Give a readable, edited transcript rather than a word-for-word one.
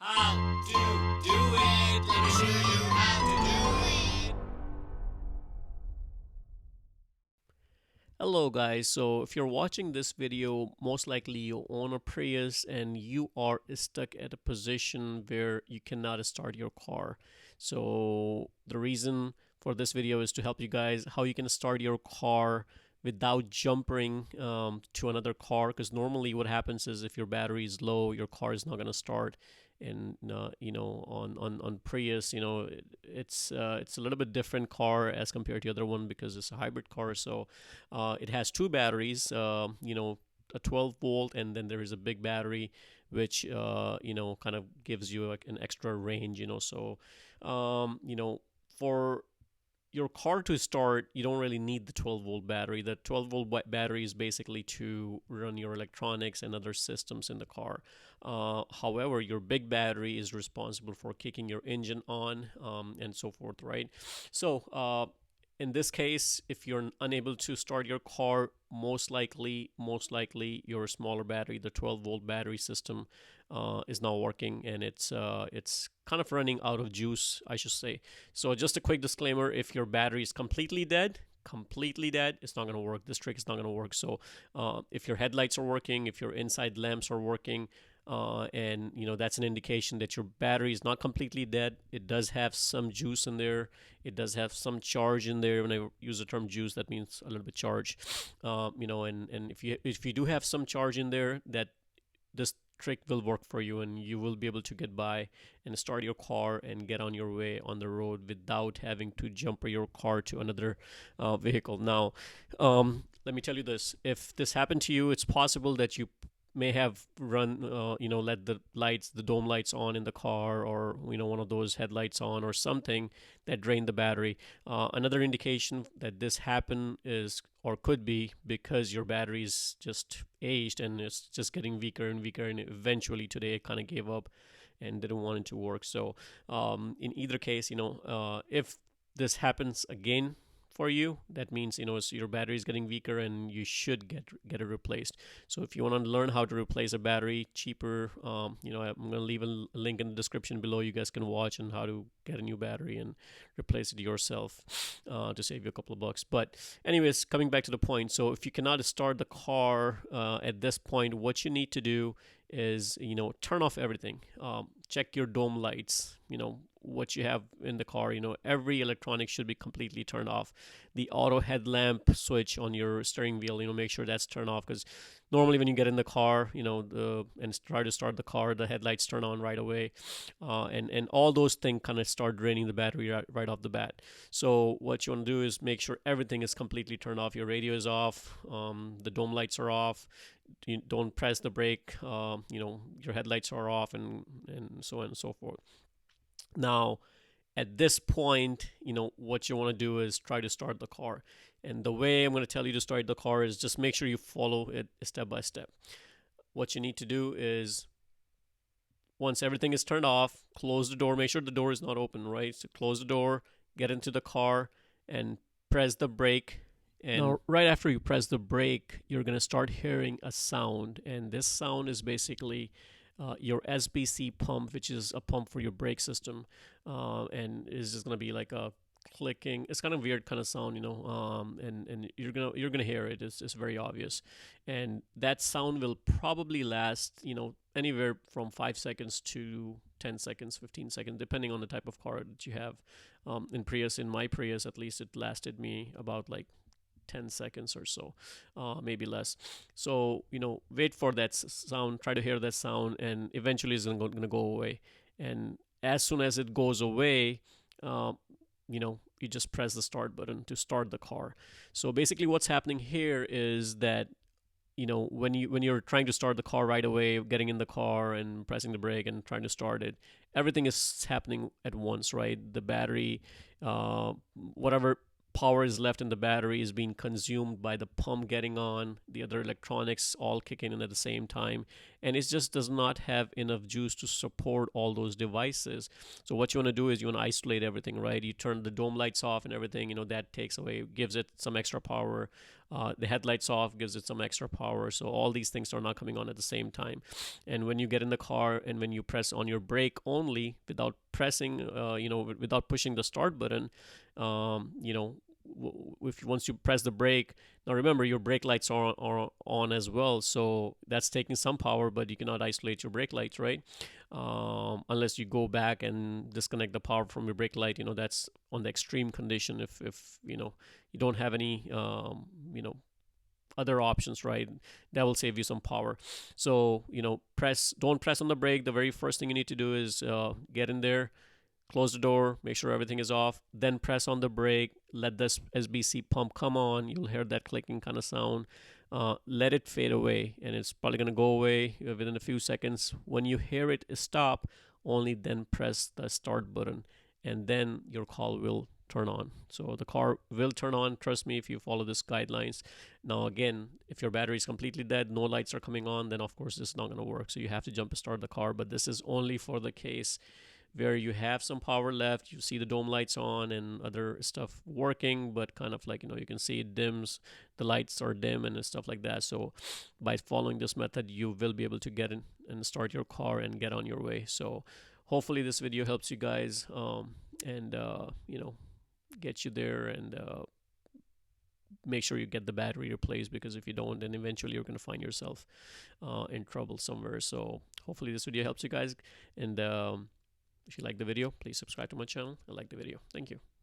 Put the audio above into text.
How to do it. Let me show you how to do it. Hello guys, so if you're watching this video, most likely you own a Prius and you are stuck at a position where you cannot start your car. So the reason for this video is to help you guys how you can start your car without jumping to another car, because normally what happens is if your battery is low, your car is not going to start. And on Prius, it's a little bit different car as compared to the other one because it's a hybrid car. So it has two batteries, a 12 volt, and then there is a big battery which kind of gives you like an extra range. For your car to start, you don't really need the 12 volt battery. The 12 volt battery is basically to run your electronics and other systems in the car. However, your big battery is responsible for kicking your engine on, and so forth, right? So in this case, if you're unable to start your car, most likely your smaller battery, the 12 volt battery system, is not working, and it's kind of running out of juice, I should say. So just a quick disclaimer: if your battery is completely dead, it's not going to work. This trick is not going to work. So if your headlights are working, if your inside lamps are working, and that's an indication that your battery is not completely dead. It does have some juice in there. It does have some charge in there. When I use the term juice, that means a little bit charge. And if you do have some charge in there, that this trick will work for you, and you will be able to get by and start your car and get on your way on the road without having to jump your car to another vehicle. Now, let me tell you this: if this happened to you, it's possible that you may have let the dome lights on in the car, or one of those headlights on or something that drained the battery. Another indication that this happened is, or could be, because your battery is just aged and it's just getting weaker and weaker, and eventually today it kind of gave up and didn't want it to work. So in either case, if this happens again for you, that means so your battery is getting weaker and you should get it replaced. So if you want to learn how to replace a battery cheaper, I'm going to leave a link in the description below. You guys can watch on how to get a new battery and replace it yourself, to save you a couple of bucks. But anyways, coming back to the point, so if you cannot start the car at this point, what you need to do is turn off everything. Check your dome lights, what you have in the car. Every electronic should be completely turned off. The auto headlamp switch on your steering wheel, make sure that's turned off, because normally when you get in the car, and try to start the car, the headlights turn on right away, and all those things kind of start draining the battery right off the bat. So what you want to do is make sure everything is completely turned off. Your radio is off, the dome lights are off. You don't press the brake, your headlights are off, and so on and so forth. Now, at this point, what you want to do is try to start the car. And the way I'm going to tell you to start the car is just make sure you follow it step by step. What you need to do is, once everything is turned off, close the door. Make sure the door is not open, right? So close the door, get into the car, and press the brake. And now, right after you press the brake, you're going to start hearing a sound. And this sound is basically your SBC pump, which is a pump for your brake system, and is just gonna be like a clicking. It's kind of weird kind of sound, and you're gonna hear it. It's very obvious, and that sound will probably last, anywhere from 5 seconds to 10 seconds, 15 seconds, depending on the type of car that you have. In my Prius, at least, it lasted me about like 10 seconds or so, maybe less. So wait for that sound, try to hear that sound, and eventually it's gonna go away. And as soon as it goes away, you just press the start button to start the car. So basically what's happening here is that when you're trying to start the car right away, getting in the car and pressing the brake and trying to start it, everything is happening at once, right? The battery, whatever power is left in the battery, is being consumed by the pump getting on, the other electronics all kicking in at the same time, and it just does not have enough juice to support all those devices. So what you want to do is you want to isolate everything, right? You turn the dome lights off and everything, that takes away, gives it some extra power. The headlights off gives it some extra power. So all these things are not coming on at the same time. And when you get in the car and when you press on your brake only without pressing, without pushing the start button, if once you press the brake, now remember your brake lights are on as well, so that's taking some power, but you cannot isolate your brake lights, right? Unless you go back and disconnect the power from your brake light. That's on the extreme condition. If you don't have any other options, right? That will save you some power. So don't press on the brake. The very first thing you need to do is get in there, close the door, make sure everything is off, then press on the brake, let this SBC pump come on. You'll hear that clicking kind of sound. Let it fade away, and it's probably going to go away within a few seconds. When you hear it stop, only then press the start button, and then your car will turn on. So the car will turn on, trust me, if you follow these guidelines. Now again, if your battery is completely dead, no lights are coming on, then of course this is not going to work. So you have to jump start the car, but this is only for the case where you have some power left, you see the dome lights on and other stuff working, but kind of like, you can see it dims, the lights are dim and stuff like that. So by following this method, you will be able to get in and start your car and get on your way. So hopefully this video helps you guys, and get you there, and make sure you get the battery replaced, because if you don't, then eventually you're going to find yourself in trouble somewhere. So hopefully this video helps you guys, and if you like the video, please subscribe to my channel and like the video. Thank you.